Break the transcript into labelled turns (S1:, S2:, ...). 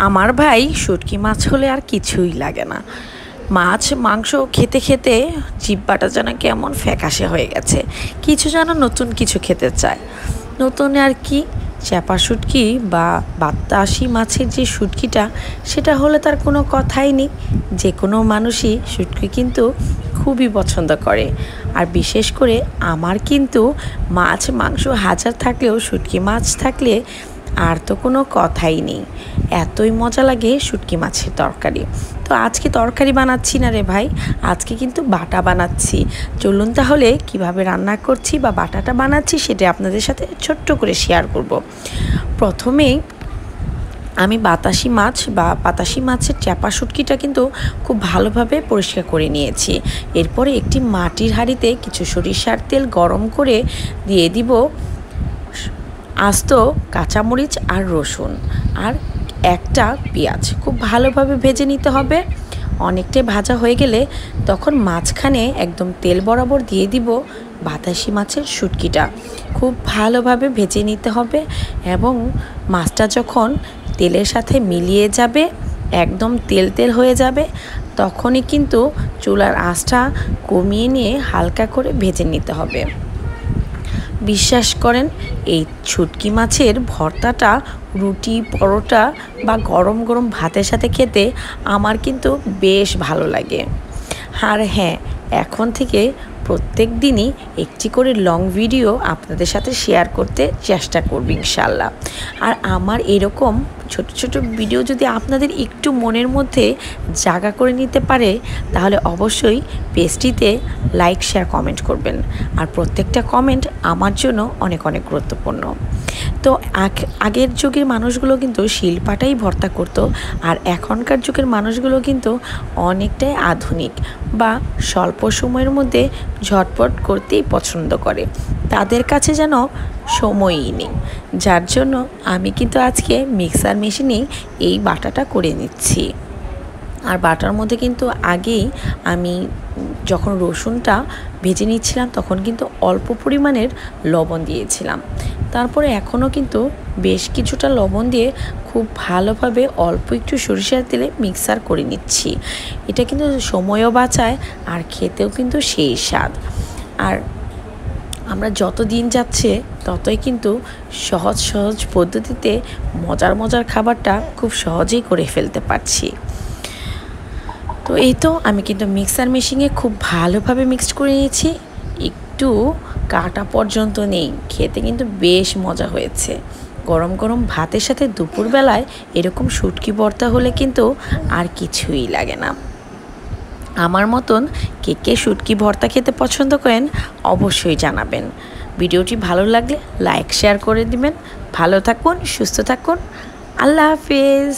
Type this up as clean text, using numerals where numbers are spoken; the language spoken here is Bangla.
S1: আমার ভাই শুটকি মাছ হলে আর কিছুই লাগে না। মাছ মাংস খেতে খেতে জিহ্বাটা যেন কেমন ফ্যাকাশে হয়ে গেছে, কিছু যেন নতুন কিছু খেতে চায়। নতুন আর কি, চ্যাপা শুটকি বা বাতাসি মাছের যে শুটকিটা, সেটা হলে তার কোনো কথাই নেই। যে কোনো মানুষই শুটকি কিন্তু খুবই পছন্দ করে। আর বিশেষ করে আমার কিন্তু মাছ মাংস হাজার থাকলেও শুটকি মাছ থাকলে আর তো কোনো কথাই নেই। এতই মজা লাগে শুটকি মাছের তরকারি। তো আজকে তরকারি বানাচ্ছি না রে ভাই, আজকে কিন্তু বাটা বানাচ্ছি। চলুন তাহলে কিভাবে রান্না করছি বা বাটাটা বানাচ্ছি সেটা আপনাদের সাথে ছোট্ট করে শেয়ার করব। প্রথমেই আমি বাতাসি মাছ বা পাতাসি মাছের চ্যাপা শুটকিটা কিন্তু খুব ভালোভাবে পরিষ্কার করে নিয়েছি। এরপরে একটি মাটির হাঁড়িতে কিছু সরিষার তেল গরম করে দিয়ে দিব আস্ত কাঁচামরিচ আর রসুন আর একটা পেঁয়াজ। খুব ভালোভাবে ভেজে নিতে হবে। অনেকটাই ভাজা হয়ে গেলে তখন মাঝখানে একদম তেল বরাবর দিয়ে দিব বাতাসি মাছের শুটকিটা। খুব ভালোভাবে ভেজে নিতে হবে এবং মাছটা যখন তেলের সাথে মিলিয়ে যাবে, একদম তেল তেল হয়ে যাবে, তখনই কিন্তু চুলার আঁচটা কমিয়ে নিয়ে হালকা করে ভেজে নিতে হবে। বিশ্বাস করেন, এই শুটকি মাছের ভর্তাটা রুটি পরোটা বা গরম গরম ভাতের সাথে খেতে আমার কিন্তু বেশ ভালো লাগে। আর হ্যাঁ, এখন থেকে প্রত্যেক দিনই একটি করে লং ভিডিও আপনাদের সাথে শেয়ার করতে চেষ্টা করব ইনশাল্লাহ। আর আমার এরকম ছোট ছোট ভিডিও যদি আপনাদের একটু মনের মধ্যে জায়গা করে নিতে পারে, তাহলে অবশ্যই পেজটিতে লাইক শেয়ার কমেন্ট করবেন। আর প্রত্যেকটা কমেন্ট আমার জন্য অনেক অনেক গুরুত্বপূর্ণ। তো আগের যুগের মানুষগুলো কিন্তু শিলপাটাই ভর্তা করতো, আর এখনকার যুগের মানুষগুলো কিন্তু অনেকটাই আধুনিক বা স্বল্প সময়ের মধ্যে ঝটপট করতেই পছন্দ করে। তাদের কাছে যেন সময়ই নেই, যার জন্য আমি কিন্তু আজকে মিক্সার মেশিনেই এই বাটাটা করে নিচ্ছি। আর বাটার মধ্যে কিন্তু আগেই আমি যখন রসুনটা ভেজে নিচ্ছিলাম তখন কিন্তু অল্প পরিমাণের লবণ দিয়েছিলাম। তারপরে এখনও কিন্তু বেশ কিছুটা লবণ দিয়ে খুব ভালোভাবে অল্প একটু সরিষার তেলে মিক্সার করে নিচ্ছি। এটা কিন্তু সময়ও বাঁচায় আর খেতেও কিন্তু সেই স্বাদ। আর আমরা যত দিন যাচ্ছে ততই কিন্তু সহজ সহজ পদ্ধতিতে মজার মজার খাবারটা খুব সহজেই করে ফেলতে পারছি। তো এই তো আমি কিন্তু মিক্সার মেশিনে খুব ভালোভাবে মিক্সড করে নিয়েছি, একটু কাটা পর্যন্ত নেই। খেতে কিন্তু বেশ মজা হয়েছে। গরম গরম ভাতের সাথে দুপুরবেলায় এরকম শুটকি ভর্তা হলে কিন্তু আর কিছুই লাগে না। আমার মতন কে কে শুটকি ভর্তা খেতে পছন্দ করেন অবশ্যই জানাবেন। ভিডিওটি ভালো লাগলে লাইক শেয়ার করে দিবেন। ভালো থাকুন, সুস্থ থাকুন, আল্লাহ হাফেজ।